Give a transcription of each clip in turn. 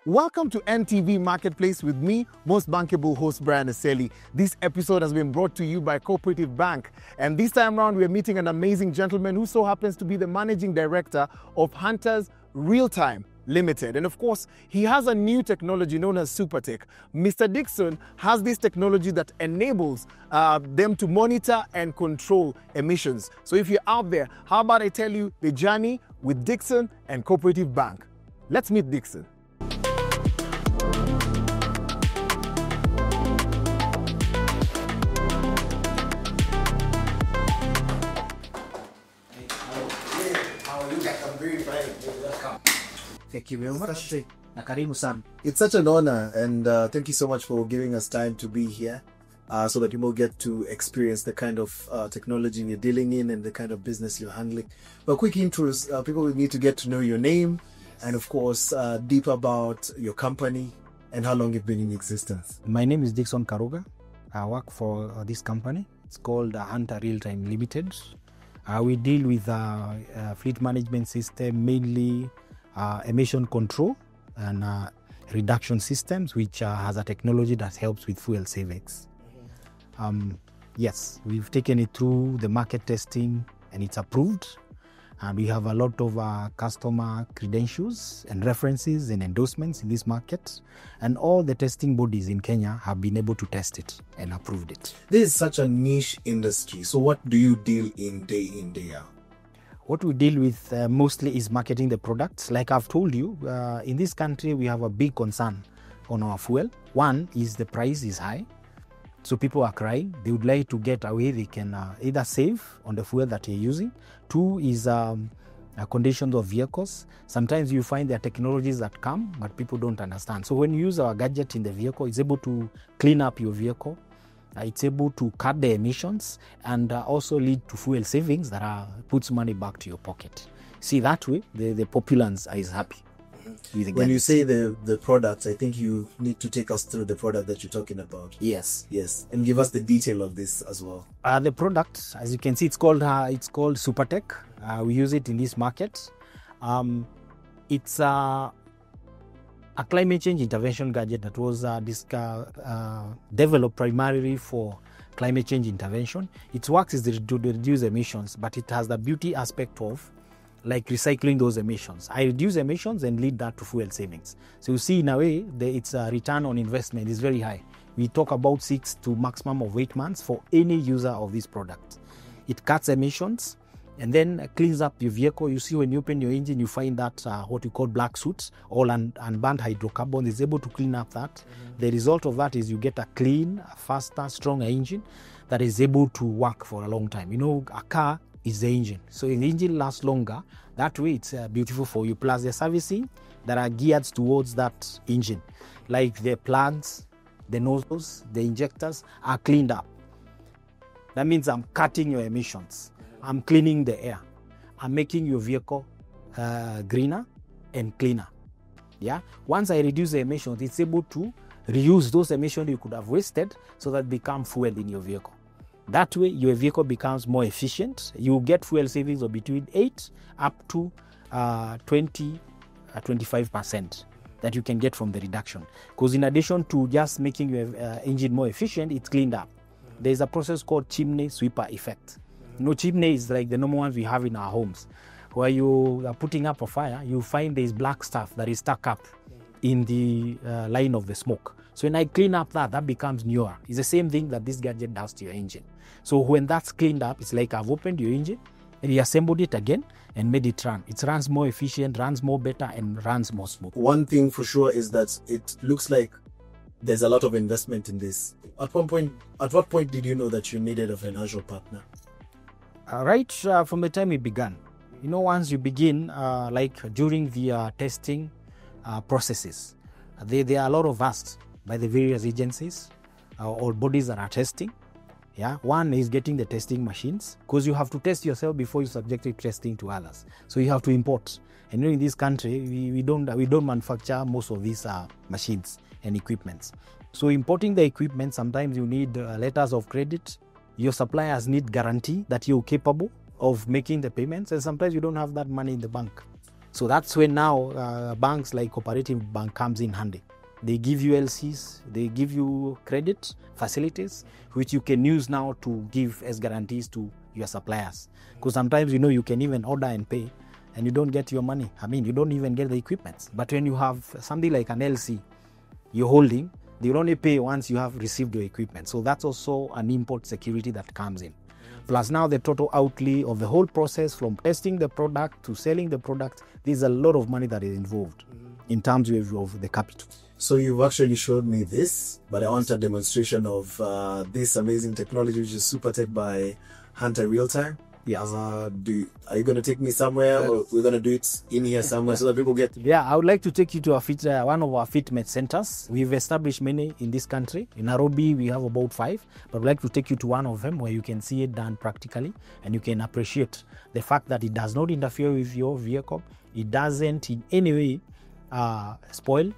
Welcome to NTV Marketplace with me, most bankable host Brian Aseli. This episode has been brought to you by Cooperative Bank. And this time around, we're meeting an amazing gentleman who so happens to be the managing director of Hunter's Realtime Ltd. And of course, he has a new technology known as SuperTech. Mr. Dixon has this technology that enables them to monitor and control emissions. So if you're out there, how about I tell you the journey with Dixon and Cooperative Bank? Let's meet Dixon. Thank you very much. Na karibu sana. It's such an honor, and thank you so much for giving us time to be here so that you will get to experience the kind of technology you're dealing in and the kind of business you're handling. But quick intros, people will need to get to know your name and, of course, deep about your company and how long you've been in existence. My name is Dixon Karuga. I work for this company. It's called Hunter Realtime Ltd. We deal with fleet management system, mainly emission control and reduction systems, which has a technology that helps with fuel savings. Yes, we've taken it through the market testing and it's approved. And we have a lot of customer credentials and references and endorsements in this market. And all the testing bodies in Kenya have been able to test it and approved it. This is such a niche industry. So what do you deal in, day out? What we deal with mostly is marketing the products. Like I've told you, in this country, we have a big concern on our fuel. One is the price is high. So people are crying. They would like to get away. They can either save on the fuel that they're using. Two is conditions of vehicles. Sometimes you find there are technologies that come, but people don't understand. So when you use our gadget in the vehicle, it's able to clean up your vehicle. It's able to cut the emissions and also lead to fuel savings that puts money back to your pocket. See, that way, the populace is happy. When you say the products, I think you need to take us through the product that you're talking about. Yes. And give us the detail of this as well. The product, as you can see, it's called SuperTech. We use it in this market. It's a climate change intervention gadget that was developed primarily for climate change intervention. Its work is to reduce emissions, but it has the beauty aspect of like recycling those emissions. I reduce emissions and lead that to fuel savings. So you see, in a way, its return on investment is very high. We talk about 6 to maximum of 8 months for any user of this product. It cuts emissions and then cleans up your vehicle. You see, when you open your engine, you find that what we call black soot, all unburned hydrocarbon is able to clean up that. The result of that is you get a clean, faster, stronger engine that is able to work for a long time. You know, a car is the engine. So if the engine lasts longer, that way it's beautiful for you. Plus the servicing that are geared towards that engine, like the plants, the nozzles, the injectors are cleaned up. That means I'm cutting your emissions. I'm cleaning the air. I'm making your vehicle greener and cleaner. Yeah. Once I reduce the emissions, it's able to reuse those emissions you could have wasted so that become fuel in your vehicle. That way, your vehicle becomes more efficient. You get fuel savings of between 8 up to 25% that you can get from the reduction. Because in addition to just making your engine more efficient, it's cleaned up. There's a process called chimney sweeper effect. You know, chimney is like the normal ones we have in our homes. Where you are putting up a fire, you find there's black stuff that is stuck up in the line of the smoke. So when I clean up that becomes newer. It's the same thing that this gadget does to your engine. So when that's cleaned up, it's like I've opened your engine, reassembled it again, and made it run. It runs more efficient, runs more better, and runs more smooth. One thing for sure is that it looks like there's a lot of investment in this. At what point did you know that you needed a financial partner? Right from the time we began. You know, once you begin, like during the testing processes, there are a lot of us by the various agencies or bodies that are testing. Yeah, one is getting the testing machines, because you have to test yourself before you subject it testing to others. So you have to import. And in this country, we don't manufacture most of these machines and equipments. So importing the equipment, sometimes you need letters of credit. Your suppliers need guarantee that you're capable of making the payments, and sometimes you don't have that money in the bank. So that's when now banks like Cooperative Bank comes in handy. They give you LCs, they give you credit facilities, which you can use now to give as guarantees to your suppliers. Because sometimes, you can even order and pay, and you don't get your money. I mean, you don't even get the equipment. But when you have something like an LC you're holding, they will only pay once you have received your equipment. So that's also an import security that comes in. Plus now the total outlay of the whole process from testing the product to selling the product, there's a lot of money that is involved in terms of the capital. So you've actually showed me this, but I want a demonstration of this amazing technology, which is Super Tech by Hunter Realtime. Yes. Are you going to take me somewhere, or we're going to do it in here somewhere so that people get to... Yeah, I would like to take you to one of our fitment centers. We've established many in this country. In Nairobi, we have about 5, but I'd like to take you to one of them where you can see it done practically, and you can appreciate the fact that it does not interfere with your vehicle. It doesn't in any way spoil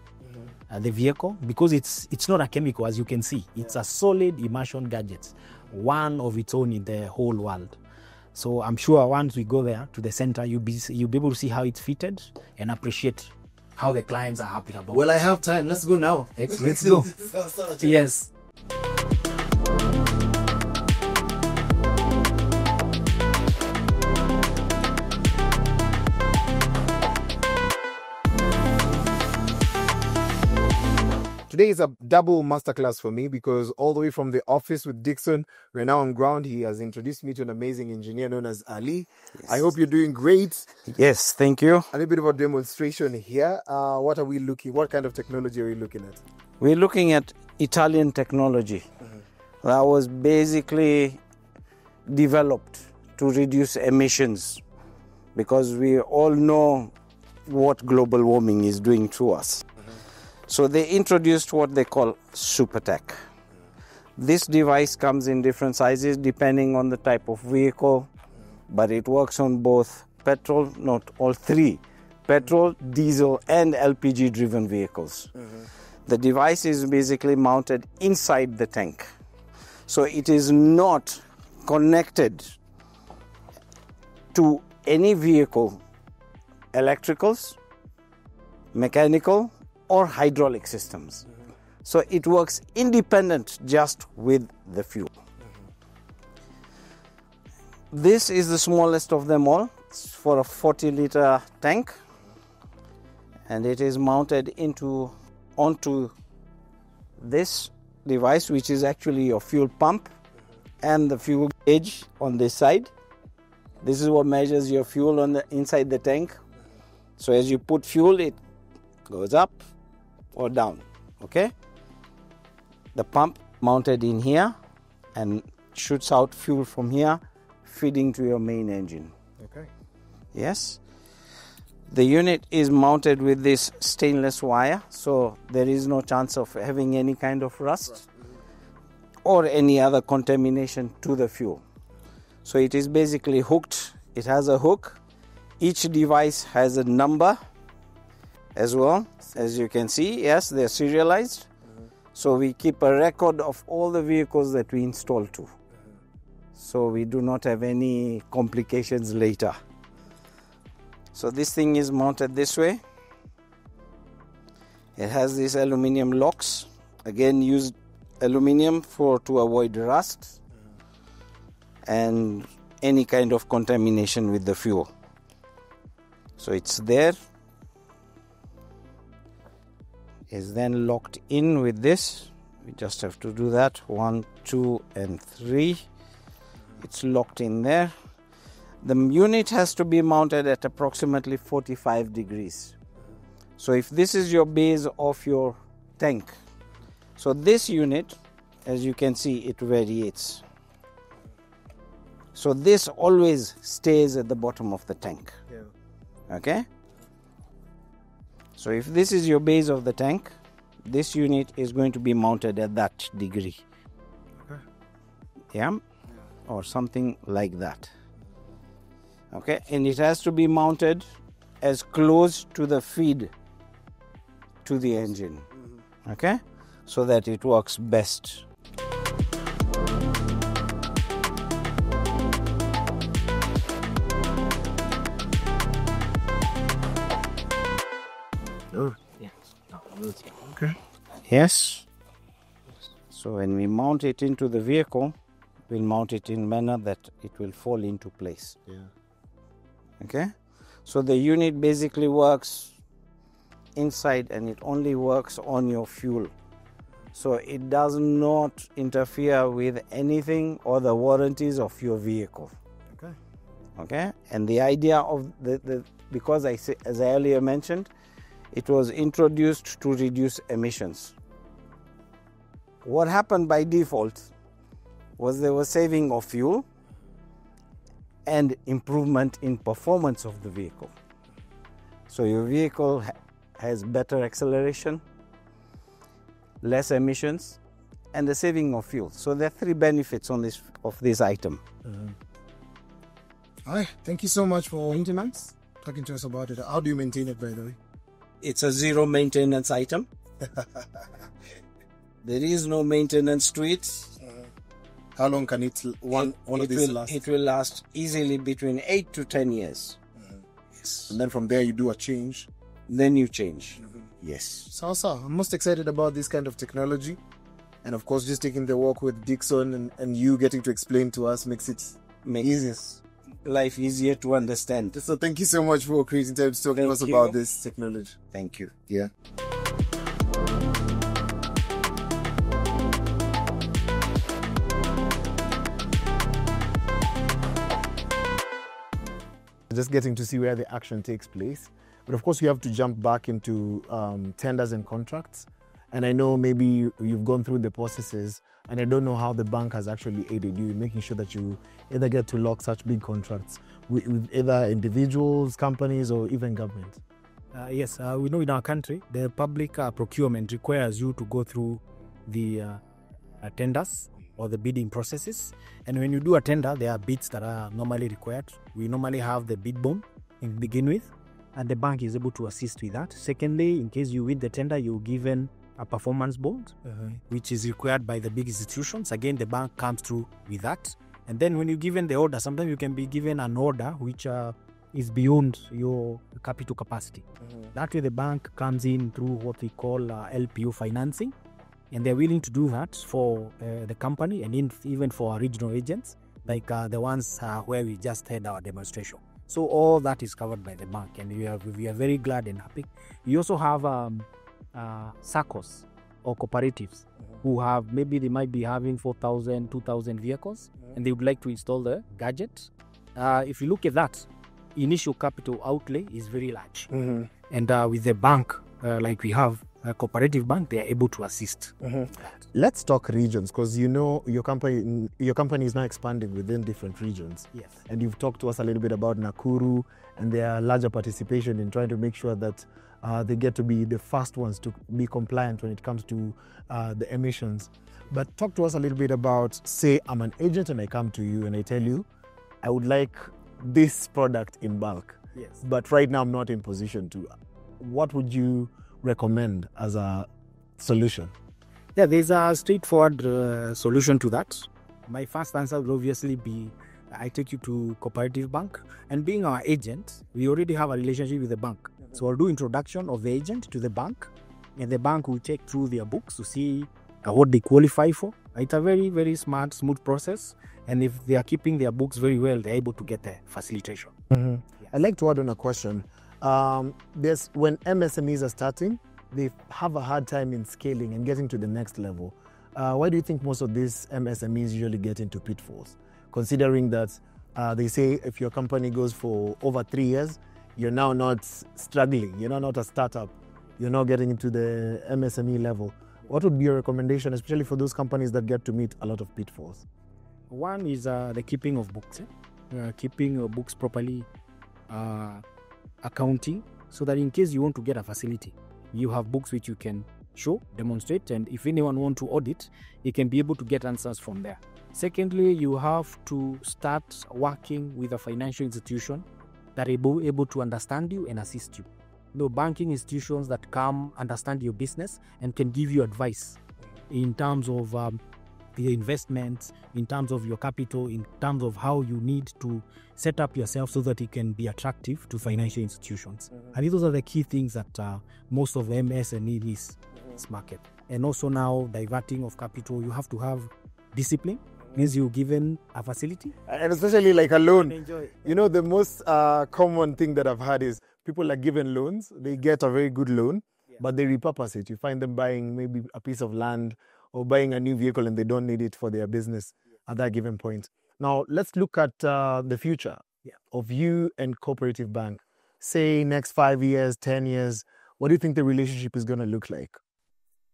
the vehicle, because it's not a chemical, as you can see. It's a solid immersion gadget, one of its own in the whole world. So I'm sure once we go there to the center, you'll be able to see how it's fitted and appreciate how the clients are happy about it. Well, I have time. Let's go now. Let's go. Yes. Today is a double masterclass for me, because all the way from the office with Dixon, we're now on ground. He has introduced me to an amazing engineer known as Ali. Yes. I hope you're doing great. Yes, thank you. A little bit of a demonstration here. What kind of technology are we looking at? We're looking at Italian technology that was basically developed to reduce emissions, because we all know what global warming is doing to us. So they introduced what they call Super Tech. This device comes in different sizes depending on the type of vehicle, but it works on both petrol, not all three, petrol, diesel, and LPG driven vehicles. The device is basically mounted inside the tank. So it is not connected to any vehicle, electricals, mechanical, or hydraulic systems. So it works independent just with the fuel. This is the smallest of them all. It's for a 40-liter tank, and it is mounted onto this device, which is actually your fuel pump and the fuel gauge on this side. This is what measures your fuel inside the tank. So as you put fuel, it goes up or down. Okay, the pump mounted in here and shoots out fuel from here, feeding to your main engine. Okay. Yes, the unit is mounted with this stainless wire, so there is no chance of having any kind of rust or any other contamination to the fuel. So it is basically hooked. It has a hook. Each device has a number as well. As you can see, yes, they're serialized. So we keep a record of all the vehicles that we install to. So we do not have any complications later. So this thing is mounted this way. It has these aluminum locks. Again, use aluminum to avoid rust and any kind of contamination with the fuel. So it's there. Is then locked in with this. We just have to do that. 1, 2, and 3. It's locked in there. The unit has to be mounted at approximately 45 degrees. So if this is your base of your tank, so this unit, as you can see, it variates. So this always stays at the bottom of the tank. Yeah. Okay? So if this is your base of the tank, this unit is going to be mounted at that degree. Okay. Yeah? Or something like that. Okay, and it has to be mounted as close to the feed to the engine. Okay, so that it works best. Okay. Yes. So when we mount it into the vehicle, we'll mount it in a manner that it will fall into place. Yeah. Okay. So the unit basically works inside and it only works on your fuel. So it does not interfere with anything or the warranties of your vehicle. Okay. Okay. And the idea of because as I earlier mentioned, it was introduced to reduce emissions. What happened by default was there was saving of fuel and improvement in performance of the vehicle. So your vehicle has better acceleration, less emissions, and the saving of fuel. So there are 3 benefits of this item. All right. Thank you so much for maintenance. Talking to us about it. How do you maintain it, by the way? It's a zero maintenance item. There is no maintenance to it. How long can it one of these last? It will last easily between 8 to 10 years. Yes. And then from there you do a change. Then you change. Yes. So I'm most excited about this kind of technology. And of course, just taking the walk with Dixon and you getting to explain to us makes it easier. Life easier to understand. So thank you so much for creating time to talk to us about this technology. Thank you. Yeah. Just getting to see where the action takes place. But of course, you have to jump back into tenders and contracts. And I know maybe you've gone through the processes, and I don't know how the bank has actually aided you in making sure that you either get to lock such big contracts with either individuals, companies, or even government. Yes, we know in our country, the public procurement requires you to go through the tenders or the bidding processes. And when you do a tender, there are bids that are normally required. We normally have the bid bond to begin with, and the bank is able to assist with that. Secondly, in case you win the tender, you're given a performance bond, which is required by the big institutions. Again, the bank comes through with that. And then when you're given the order, sometimes you can be given an order which is beyond your capital capacity. That way the bank comes in through what we call LPO financing. And they're willing to do that for the company and even for our regional agents, like the ones where we just had our demonstration. So all that is covered by the bank, and we are very glad and happy. We also have SACCOs or cooperatives who have, maybe they might be having 4,000, 2,000 vehicles, and they would like to install the gadget. If you look at that, initial capital outlay is very large. And with the bank, like we have, a cooperative bank, they are able to assist. Let's talk regions, because you know your company is now expanding within different regions. Yes. And you've talked to us a little bit about Nakuru and their larger participation in trying to make sure that they get to be the first ones to be compliant when it comes to the emissions. But talk to us a little bit about, say, I'm an agent and I come to you and I tell you, I would like this product in bulk. Yes. But right now I'm not in position to. What would you recommend as a solution? Yeah, there's a straightforward solution to that. My first answer would obviously be, I take you to cooperative bank, and being our agent, we already have a relationship with the bank. So I'll do introduction of the agent to the bank, and the bank will check through their books to see what they qualify for. It's a very, very smooth process, and if they are keeping their books very well, they're able to get a facilitation. Yes. I'd like to add on a question. When MSMEs are starting, they have a hard time in scaling and getting to the next level. Why do you think most of these MSMEs usually get into pitfalls? Considering that they say if your company goes for over 3 years, you're now not struggling, you're now not a startup, you're now getting into the MSME level. What would be your recommendation, especially for those companies that get to meet a lot of pitfalls? One is the keeping of books. Keeping your books properly, accounting, so that in case you want to get a facility, you have books which you can show, demonstrate, and if anyone wants to audit, you can be able to get answers from there. Secondly, you have to start working with a financial institution that are able to understand you and assist you. Banking institutions that come, understand your business, and can give you advice in terms of your investments, in terms of your capital, in terms of how you need to set up yourself so that it can be attractive to financial institutions. I think those are the key things that most of the MSME needs this market. And also now diverting of capital, you have to have discipline. Means you're given a facility. And especially like a loan. Enjoy. You know, the most common thing that I've heard is people are given loans, they get a very good loan, but they repurpose it. You find them buying maybe a piece of land or buying a new vehicle and they don't need it for their business at that given point. Now, let's look at the future of you and Cooperative Bank. Say next 5 years, 10 years, what do you think the relationship is going to look like?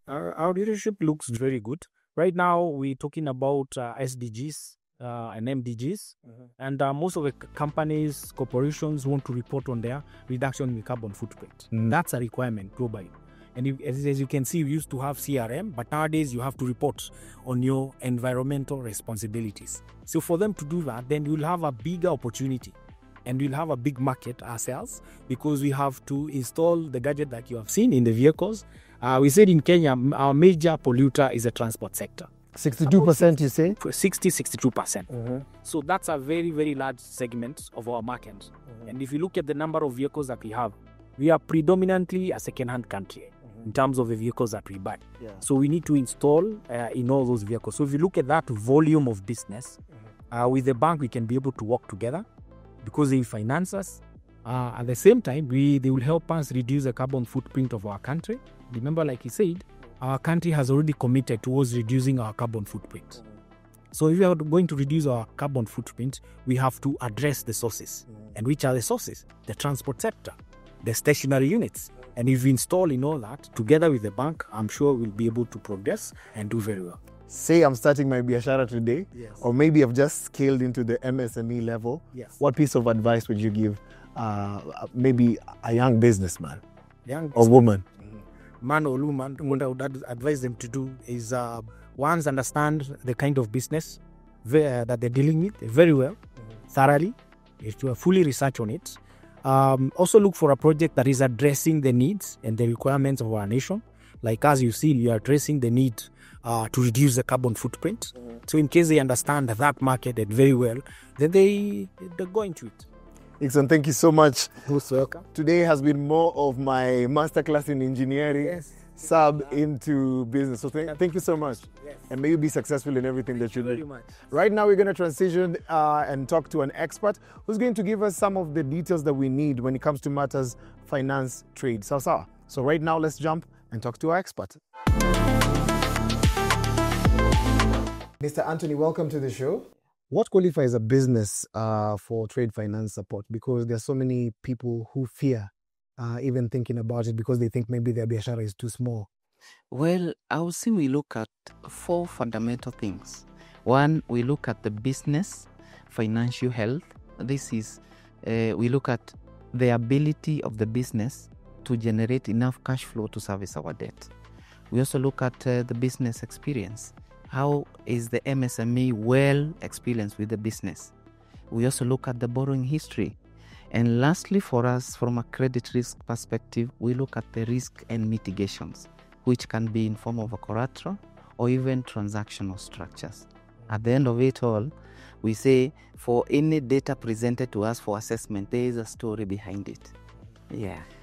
Our relationship looks very good. Right now, we're talking about SDGs and MDGs, and most of the companies, corporations want to report on their reduction in carbon footprint. That's a requirement globally. And as you can see, we used to have CRM, but nowadays you have to report on your environmental responsibilities. So for them to do that, then you'll have a bigger opportunity and we'll have a big market ourselves, because we have to install the gadget that you have seen in the vehicles. We said in Kenya, our major polluter is the transport sector. 62% you say? 62%. So that's a very, very large segment of our market. And if you look at the number of vehicles that we are predominantly a second-hand country in terms of the vehicles that we buy. So we need to install in all those vehicles. So if you look at that volume of business, with the bank, we can be able to work together because they finance us. At the same time, they will help us reduce the carbon footprint of our country. Remember, like he said, our country has already committed towards reducing our carbon footprint. So if we are going to reduce our carbon footprint, we have to address the sources. And which are the sources? The transport sector, the stationary units. And if we install in all that, together with the bank, I'm sure we'll be able to progress and do very well. Say I'm starting my biashara today, or maybe I've just scaled into the MSME level. What piece of advice would you give maybe a young businessman or woman? Man or woman, what I would advise them to do is once understand the kind of business that they're dealing with very well, thoroughly, to fully research on it. Also look for a project that is addressing the needs and the requirements of our nation. Like as you see, you are addressing the need to reduce the carbon footprint. So in case they understand that market very well, then they go into it. Ixon, thank you so much. Most welcome. Today has been more of my masterclass in engineering, sub into business. So thank you so much. And may you be successful in everything that you do. Very much. Right now, we're going to transition and talk to an expert who's going to give us some of the details that we need when it comes to matters finance, trade. So right now, let's jump and talk to our expert. Mr. Anthony, welcome to the show. What qualifies a business for trade finance support? Because there are so many people who fear even thinking about it because they think maybe their biashara is too small. Well, I would say we look at 4 fundamental things. One, we look at the business, financial health. This is, we look at the ability of the business to generate enough cash flow to service our debt. We also look at the business experience. How is the MSME well experienced with the business? We also look at the borrowing history. And lastly, for us, from a credit risk perspective, we look at the risk and mitigations, which can be in form of a collateral or even transactional structures. At the end of it all, we say for any data presented to us for assessment, there is a story behind it.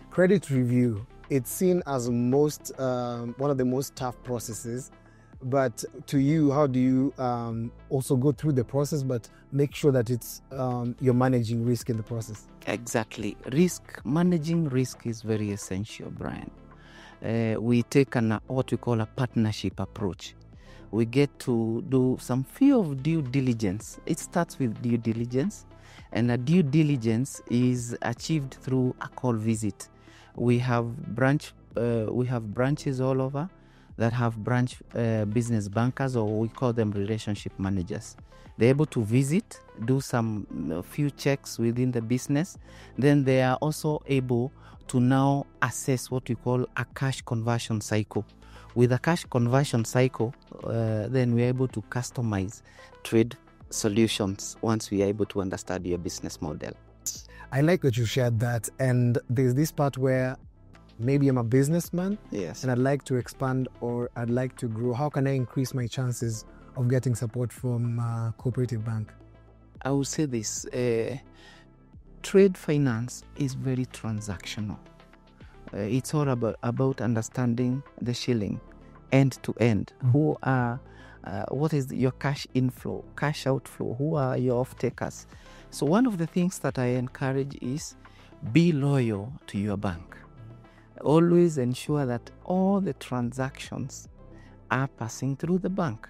Credit review, it's seen as one of the most tough processes. But to you, how do you also go through the process, but make sure that it's you're managing risk in the process? Exactly. Managing risk is very essential, Brian. We take what we call a partnership approach. We get to do some few of due diligence. It starts with due diligence, and a due diligence is achieved through a call visit. We have branches all over that have branch business bankers, or we call them relationship managers. They're able to visit, do some few checks within the business. Then they are also able to now assess what we call a cash conversion cycle. With a cash conversion cycle, then we're able to customize trade solutions once we are able to understand your business model. I like that you shared that. And there's this part where maybe I'm a businessman, Yes. and I'd like to expand or I'd like to grow. How can I increase my chances of getting support from Cooperative Bank? I would say this. Trade finance is very transactional. It's all about understanding the shilling end to end. What is your cash inflow, cash outflow? Who are your off-takers? So one of the things that I encourage is be loyal to your bank. Always ensure that all the transactions are passing through the bank.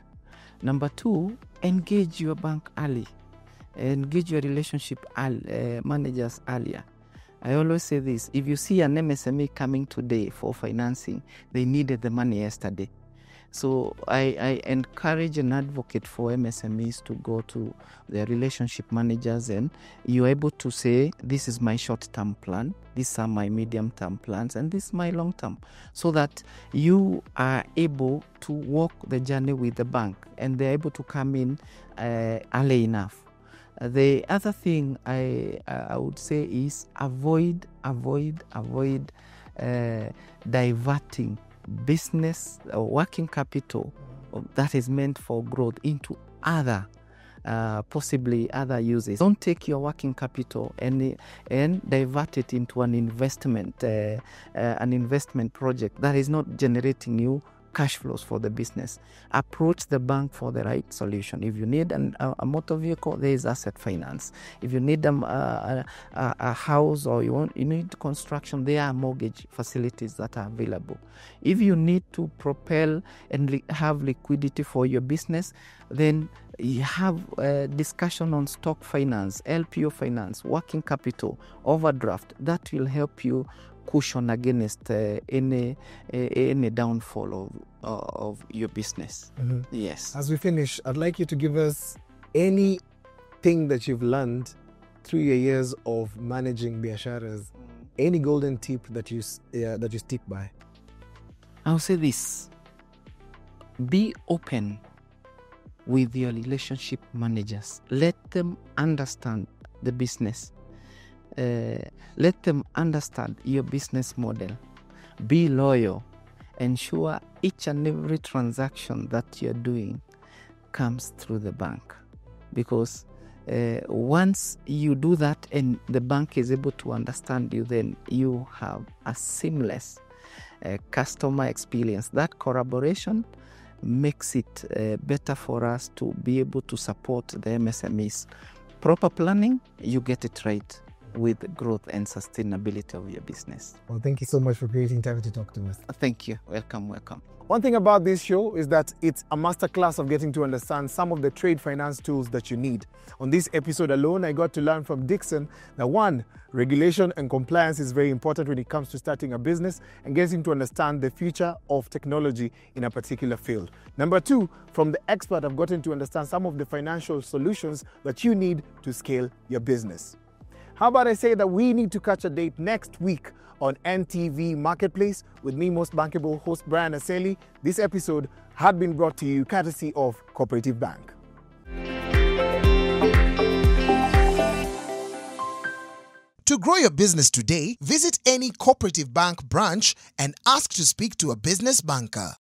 Number two, engage your bank early. Engage your relationship managers earlier. I always say this: if you see an MSME coming today for financing, they needed the money yesterday. So I encourage and advocate for MSMEs to go to their relationship managers, and you're able to say, this is my short-term plan, these are my medium-term plans, and this is my long-term, so that you are able to walk the journey with the bank, and they're able to come in early enough. The other thing I would say is avoid diverting business or working capital that is meant for growth into other possibly other uses. Don't take your working capital and divert it into an investment project that is not generating you cash flows for the business. Approach the bank for the right solution. If you need a motor vehicle, there is asset finance. If you need a house, or you need construction, there are mortgage facilities that are available. If you need to propel and have liquidity for your business, then you have a discussion on stock finance, LPO finance, working capital, overdraft. That will help you cushion against any downfall of your business. Mm-hmm. Yes. As we finish, I'd like you to give us anything that you've learned through your years of managing biasharas. Any golden tip that you stick by? I'll say this: be open with your relationship managers. Let them understand the business. Let them understand your business model. Be loyal. Ensure each and every transaction that you're doing comes through the bank, because once you do that and the bank is able to understand you, then you have a seamless customer experience. That collaboration makes it better for us to be able to support the MSMEs. Proper planning, you get it right with growth and sustainability of your business. Well, thank you so much for creating time to talk to us. Thank you. Welcome. One thing about this show is that it's a masterclass of getting to understand some of the trade finance tools that you need. On this episode alone, I got to learn from Dixon that 1, regulation and compliance is very important when it comes to starting a business and getting to understand the future of technology in a particular field. Number 2, from the expert, I've gotten to understand some of the financial solutions that you need to scale your business. How about I say that we need to catch a date next week on NTV Marketplace with me, most bankable host Brian Aseli. This episode had been brought to you courtesy of Cooperative Bank. To grow your business today, visit any Cooperative Bank branch and ask to speak to a business banker.